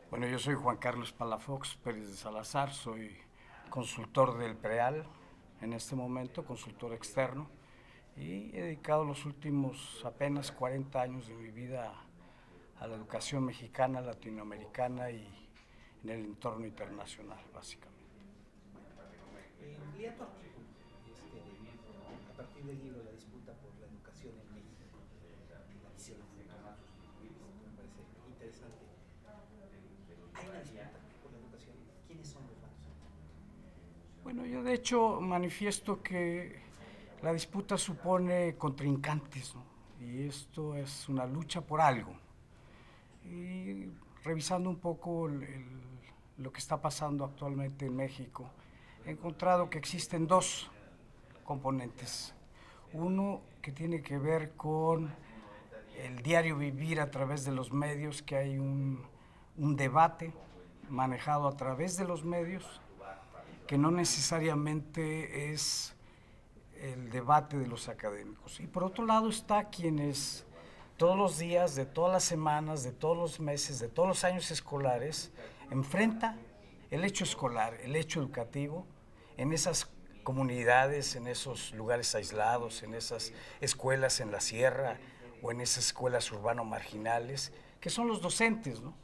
Bueno, yo soy Juan Carlos Palafox Pérez de Salazar, soy consultor del PREAL en este momento, consultor externo, y he dedicado los últimos apenas 40 años de mi vida a la educación mexicana, latinoamericana y en el entorno internacional, básicamente. Leía tu artículo a partir del libro La disputa por la educación en México, la visión de Tomás, me parece interesante. Hay una disputa por la educación. ¿Quiénes son los malos? Bueno, yo de hecho manifiesto que la disputa supone contrincantes, ¿no? Y esto es una lucha por algo. Y revisando un poco lo que está pasando actualmente en México, he encontrado que existen dos componentes. Uno que tiene que ver con el diario vivir a través de los medios, que hay un debate manejado a través de los medios, que no necesariamente es el debate de los académicos. Y por otro lado está quienes todos los días, de todas las semanas, de todos los meses, de todos los años escolares, enfrenta el hecho escolar, el hecho educativo, en esas comunidades, en esos lugares aislados, en esas escuelas en la sierra o en esas escuelas urbano-marginales, que son los docentes, ¿no?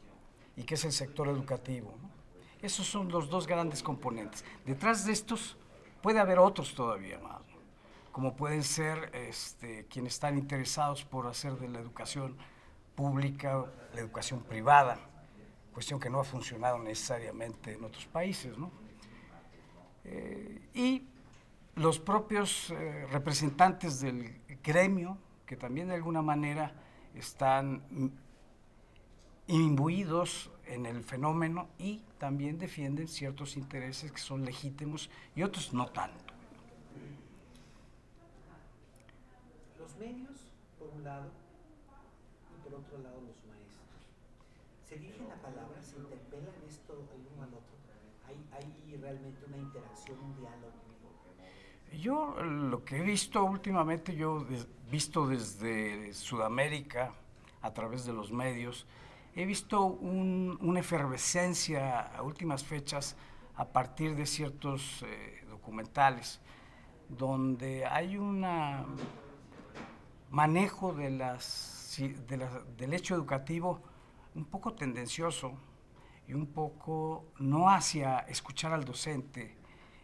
Y que es el sector educativo, ¿no? Esos son los dos grandes componentes. Detrás de estos puede haber otros todavía más, ¿no? Como pueden ser quienes están interesados por hacer de la educación pública la educación privada, cuestión que no ha funcionado necesariamente en otros países, ¿no? Y los propios representantes del gremio, que también de alguna manera están imbuidos en el fenómeno y también defienden ciertos intereses que son legítimos y otros no tanto. Los medios, por un lado, y por otro lado los maestros. ¿Se dirigen la palabra? ¿Se interpelan esto el uno al otro? ¿Hay realmente una interacción, un diálogo? Yo lo que he visto últimamente, visto desde Sudamérica a través de los medios, he visto una efervescencia a últimas fechas a partir de ciertos documentales, donde hay un manejo del hecho educativo un poco tendencioso y un poco no hacia escuchar al docente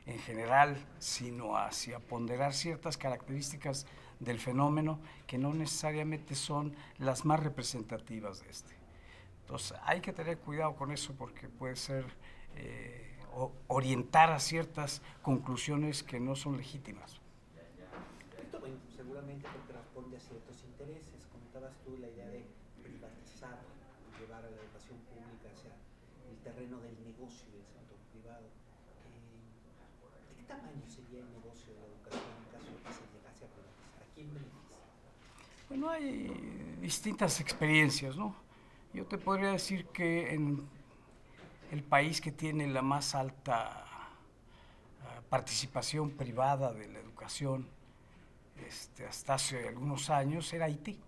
en general, sino hacia ponderar ciertas características del fenómeno que no necesariamente son las más representativas de este. Entonces hay que tener cuidado con eso porque puede ser orientar a ciertas conclusiones que no son legítimas. Esto, bueno, seguramente porque responde a ciertos intereses. Comentabas tú la idea de privatizar y llevar a la educación pública hacia el terreno del negocio del sector privado. ¿De qué tamaño sería el negocio de la educación en caso de que se llegase a privatizar? ¿A quién beneficia? Bueno, hay distintas experiencias, ¿no? Yo te podría decir que en el país que tiene la más alta participación privada de la educación hasta hace algunos años era Haití.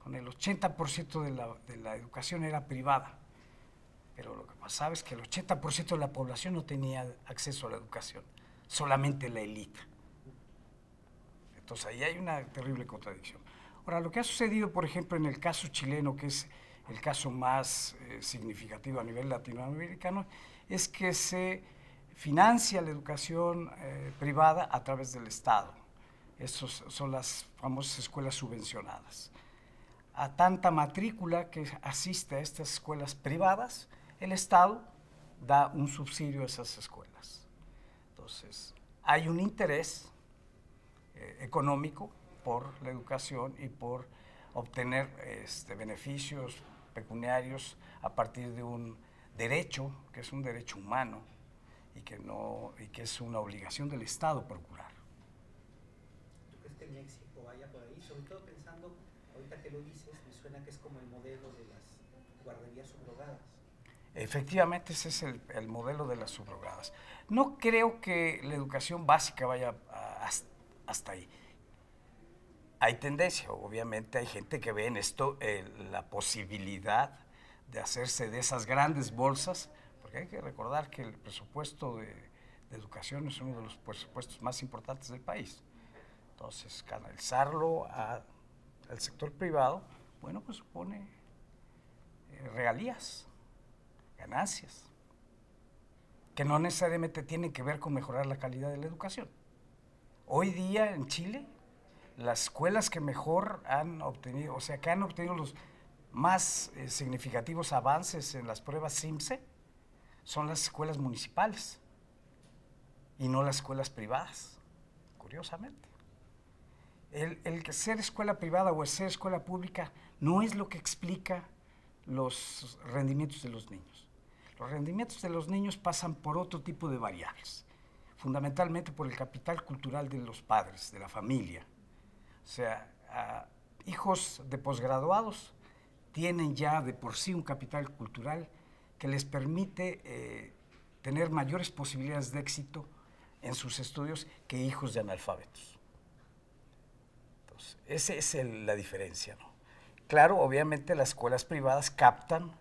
Con el 80% de la educación era privada. Pero lo que pasaba es que el 80% de la población no tenía acceso a la educación, solamente la élite. Entonces ahí hay una terrible contradicción. Ahora, lo que ha sucedido, por ejemplo, en el caso chileno, que es el caso más significativo a nivel latinoamericano, es que se financia la educación privada a través del Estado. Esas son las famosas escuelas subvencionadas. A tanta matrícula que asiste a estas escuelas privadas, el Estado da un subsidio a esas escuelas. Entonces, hay un interés económico por la educación y por obtener beneficios pecuniarios a partir de un derecho que es un derecho humano y que es una obligación del Estado procurar. ¿Tú crees que el México vaya por ahí? Sobre todo pensando, ahorita que lo dices, me suena que es como el modelo de las guarderías subrogadas. Efectivamente, ese es el modelo de las subrogadas. No creo que la educación básica vaya hasta ahí. Hay tendencia, obviamente hay gente que ve en esto la posibilidad de hacerse de esas grandes bolsas, porque hay que recordar que el presupuesto de educación es uno de los presupuestos más importantes del país. Entonces, canalizarlo al sector privado, bueno, pues supone regalías, ganancias, que no necesariamente tienen que ver con mejorar la calidad de la educación. Hoy día en Chile, las escuelas que mejor han obtenido, o sea, que han obtenido los más significativos avances en las pruebas CIMSE, son las escuelas municipales y no las escuelas privadas, curiosamente. El ser escuela privada o el ser escuela pública no es lo que explica los rendimientos de los niños. Los rendimientos de los niños pasan por otro tipo de variables, fundamentalmente por el capital cultural de los padres, de la familia. O sea, hijos de posgraduados tienen ya de por sí un capital cultural que les permite tener mayores posibilidades de éxito en sus estudios que hijos de analfabetos. Entonces, esa es la diferencia, ¿no? Claro, obviamente las escuelas privadas captan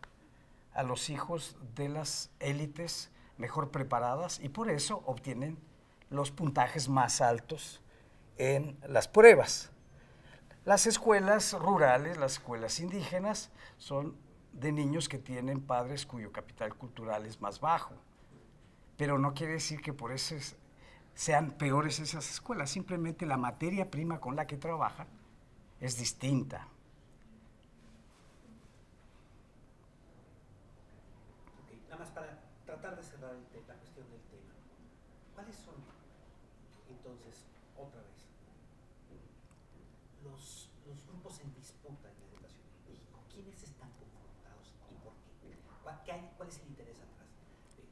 a los hijos de las élites mejor preparadas y por eso obtienen los puntajes más altos en las pruebas. Las escuelas rurales, las escuelas indígenas, son de niños que tienen padres cuyo capital cultural es más bajo. Pero no quiere decir que por eso sean peores esas escuelas, simplemente la materia prima con la que trabajan es distinta. Okay. Nada más para tratar de cerrar la cuestión del tema. ¿Cuáles son, entonces, otra vez, los grupos en disputa en la educación en México? ¿Quiénes están confrontados y por qué? ¿Cuál es el interés atrás?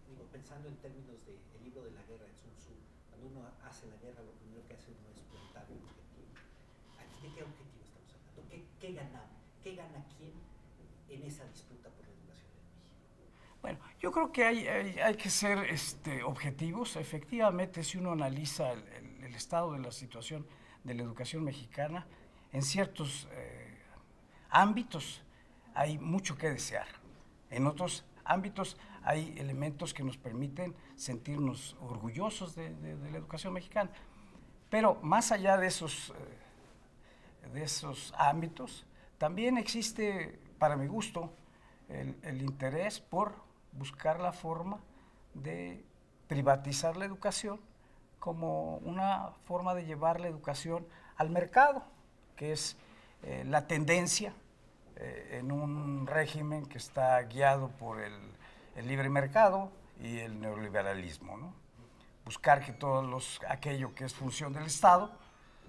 Digo, pensando en términos del libro de la guerra de Sun Tzu, cuando uno hace la guerra, lo primero que hace uno es plantar un objetivo. ¿De qué objetivo estamos hablando? ¿Qué ganamos? ¿Qué gana quién en esa disputa por la educación en México? Bueno, yo creo que hay que ser objetivos. Efectivamente, si uno analiza el estado de la situación de la educación mexicana, en ciertos ámbitos hay mucho que desear. En otros ámbitos hay elementos que nos permiten sentirnos orgullosos de la educación mexicana. Pero más allá de esos ámbitos, también existe, para mi gusto, el interés por buscar la forma de privatizar la educación como una forma de llevar la educación al mercado, que es la tendencia en un régimen que está guiado por el libre mercado y el neoliberalismo, ¿no? Buscar que aquello que es función del Estado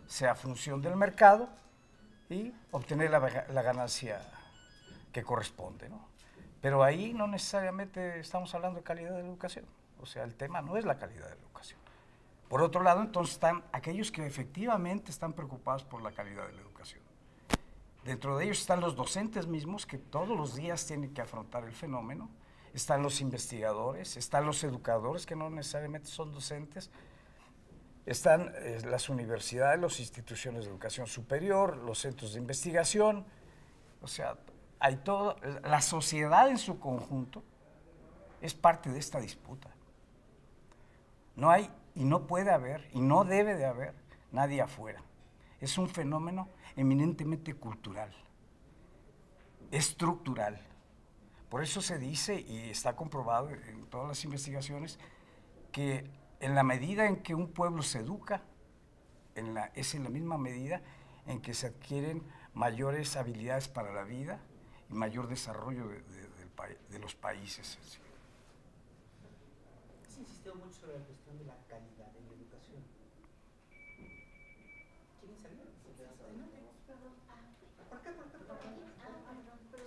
sea función del mercado y obtener la ganancia que corresponde, ¿no? Pero ahí no necesariamente estamos hablando de calidad de la educación, o sea, el tema no es la calidad de la educación. Por otro lado, entonces están aquellos que efectivamente están preocupados por la calidad de la educación. Dentro de ellos están los docentes mismos que todos los días tienen que afrontar el fenómeno, están los investigadores, están los educadores que no necesariamente son docentes, están las universidades, las instituciones de educación superior, los centros de investigación, o sea, hay todo, la sociedad en su conjunto es parte de esta disputa. No hay y no puede haber y no debe de haber nadie afuera. Es un fenómeno eminentemente cultural, estructural. Por eso se dice, y está comprobado en todas las investigaciones, que en la medida en que un pueblo se educa, es en la misma medida en que se adquieren mayores habilidades para la vida y mayor desarrollo de los países. ¿Sí? Has insistido mucho sobre la cuestión de la calidad en la educación. ¿Quieren salir? ¿Por acá?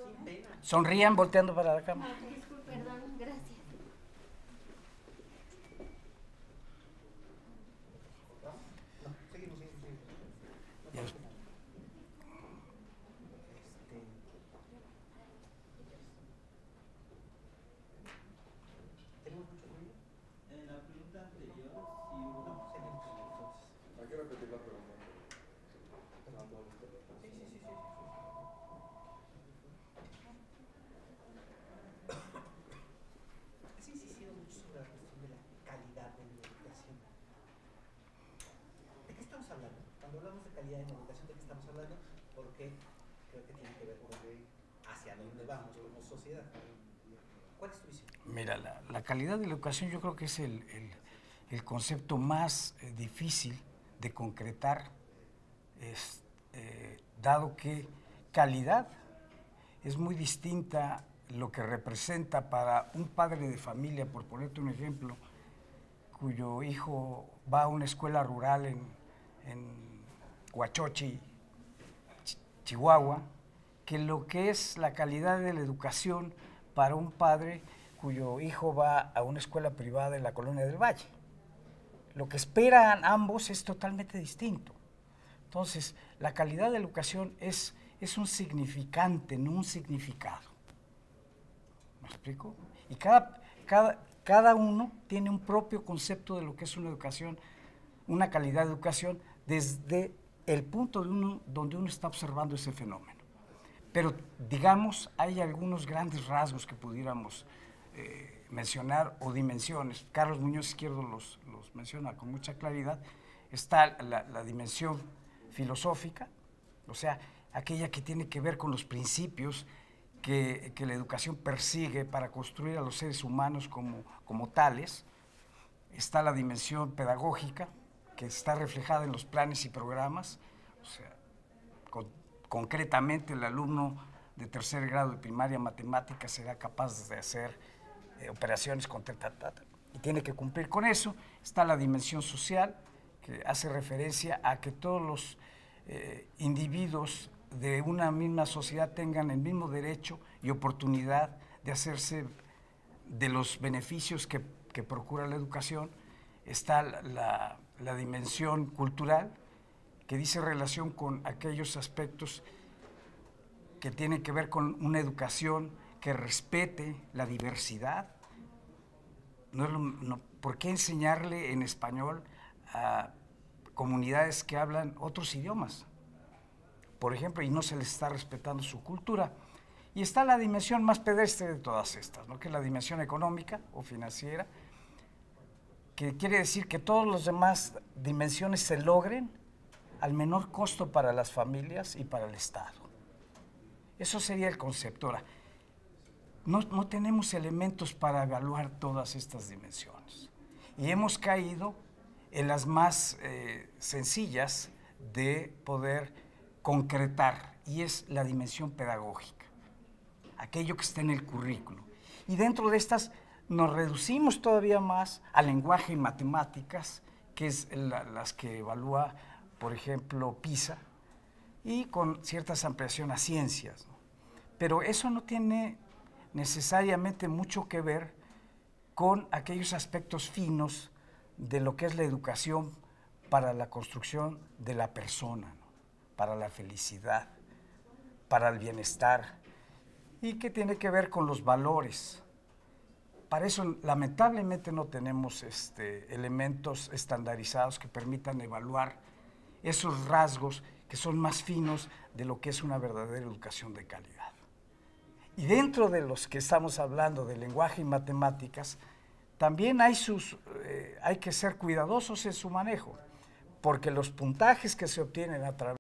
Sin pena. Sonrían volteando para la cámara. Perdón, gracias. No, seguimos. ¿Tenemos mucho ruido? En la pregunta anterior, si No, seguimos entonces. Hay que repetir la pregunta. Sí. Cuando hablamos de calidad en la educación, ¿de qué estamos hablando? Porque creo que tiene que ver con hacia dónde vamos como sociedad. ¿Cuál es tu visión? Mira, la calidad de la educación yo creo que es el concepto más difícil de concretar, dado que calidad es muy distinta lo que representa para un padre de familia, por ponerte un ejemplo, cuyo hijo va a una escuela rural en Huachochi, Chihuahua, que lo que es la calidad de la educación para un padre cuyo hijo va a una escuela privada en la Colonia del Valle. Lo que esperan ambos es totalmente distinto. Entonces, la calidad de la educación es un significante, no un significado. ¿Me explico? Y cada uno tiene un propio concepto de lo que es una educación, una calidad de educación, desde el punto donde uno está observando ese fenómeno. Pero, digamos, hay algunos grandes rasgos que pudiéramos mencionar o dimensiones. Carlos Muñoz Izquierdo los menciona con mucha claridad. Está la dimensión filosófica, o sea, aquella que tiene que ver con los principios que la educación persigue para construir a los seres humanos como tales. Está la dimensión pedagógica, que está reflejada en los planes y programas, o sea, concretamente el alumno de tercer grado de primaria matemática será capaz de hacer operaciones con y tiene que cumplir con eso. Está la dimensión social, que hace referencia a que todos los individuos de una misma sociedad tengan el mismo derecho y oportunidad de hacerse de los beneficios que procura la educación. Está la dimensión cultural, que dice relación con aquellos aspectos que tienen que ver con una educación que respete la diversidad. ¿Por qué enseñarle en español a comunidades que hablan otros idiomas, por ejemplo, y no se les está respetando su cultura? Y está la dimensión más pedestre de todas estas, ¿no?, que es la dimensión económica o financiera, que quiere decir que todas las demás dimensiones se logren al menor costo para las familias y para el Estado. Eso sería el concepto. Ahora, no tenemos elementos para evaluar todas estas dimensiones y hemos caído en las más sencillas de poder concretar, y es la dimensión pedagógica, aquello que está en el currículo. Y dentro de estas nos reducimos todavía más al lenguaje y matemáticas, que es las que evalúa, por ejemplo, PISA, y con ciertas ampliaciones a ciencias, ¿no? Pero eso no tiene necesariamente mucho que ver con aquellos aspectos finos de lo que es la educación para la construcción de la persona, ¿no?, para la felicidad, para el bienestar, y que tiene que ver con los valores. Para eso, lamentablemente, no tenemos elementos estandarizados que permitan evaluar esos rasgos que son más finos de lo que es una verdadera educación de calidad. Y dentro de los que estamos hablando de lenguaje y matemáticas, también hay que ser cuidadosos en su manejo, porque los puntajes que se obtienen a través